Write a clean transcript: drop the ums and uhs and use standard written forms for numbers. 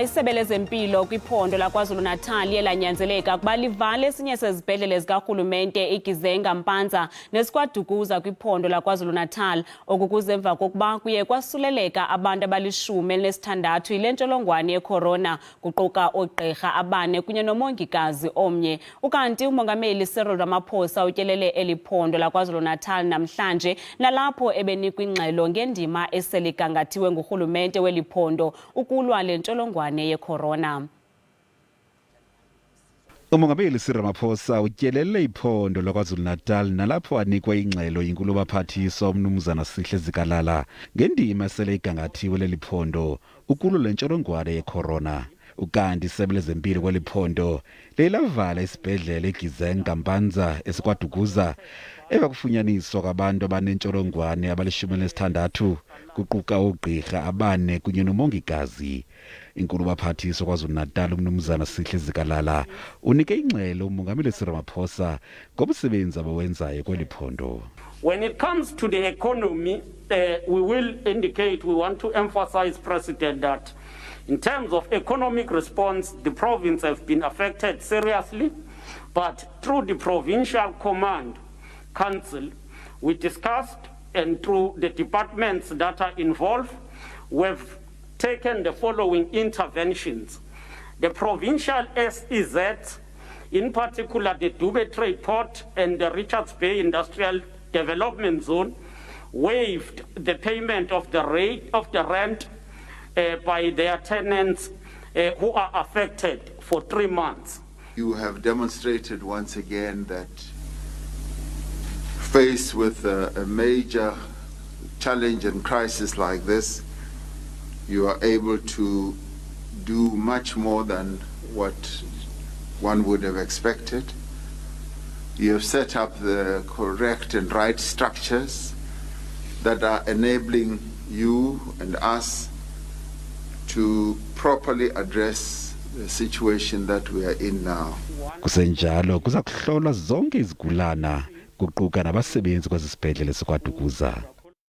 Isebe lezempilo kwiphondo laKwaZulu Natal liye lanyanzeleka ukuba livale esinye sesibhedlele sikarhulumennte iGizenga, Mpanza nesikwaDukuza kwiphondo laKwaZulu Natal okukuza emva kokuba kuye kwasuleleka abantu abalishumi elinesithandathu yilentsholongwane yeCorona kuquka oogqirha abane kunye nomongikazi omnye. Ukanti umongameli Cyril Ramaphosa utyelele eliphondo laKwaZulu Natal namhlanje nalapho ebenikwa ingxelo ngendima eseligangathiwe ngurhulumente weliphondo ukulwa lentsholongwane yeCorona. Umongameli Cyril Ramaphosa utyelele iphondo laKwaZulu Natal nalapho anikwa ingxelo yinkulu baphathiswa umnumzana Sihle zikalala ngendima esele igangathiwe leliphondo ukulwa lentsholongwane yeCorona. Ukanti isebe lezempilo kweliphondo lilavala isibhedlele eKZN Mpanza saKwaDukuza emva kufunyaniswa kwabantu abanentsholongwane abalishumi elinesithandathu kuquka oogqirha abane kunye nomongikazi. Inkulu baphathiswa KwaZulu Natal umnumzana Sihle zikalala unike ingxelo umongameli Cyril Ramaphosa ngomsebenzi abawenzayo kweliphondo. When it comes to the economy, we will indicate, we want to emphasize, President, that in terms of economic response, the province has been affected seriously, but through the Provincial Command Council, we discussed, and through the departments that are involved, we've taken the following interventions. The provincial SEZ, in particular the Dube Trade Port and the Richards Bay Industrial Development Zone, waived the payment of the rent by their tenants who are affected for 3 months. You have demonstrated once again that faced with a major challenge and crisis like this, you are able to do much more than what one would have expected. You have set up the correct and right structures that are enabling you and us to properly address the situation that we are in now. Kusenjalo kuza kuhlolwa zonke izigulana kuquka nabasebenzi kwezisibhedlele saKwaDukuza.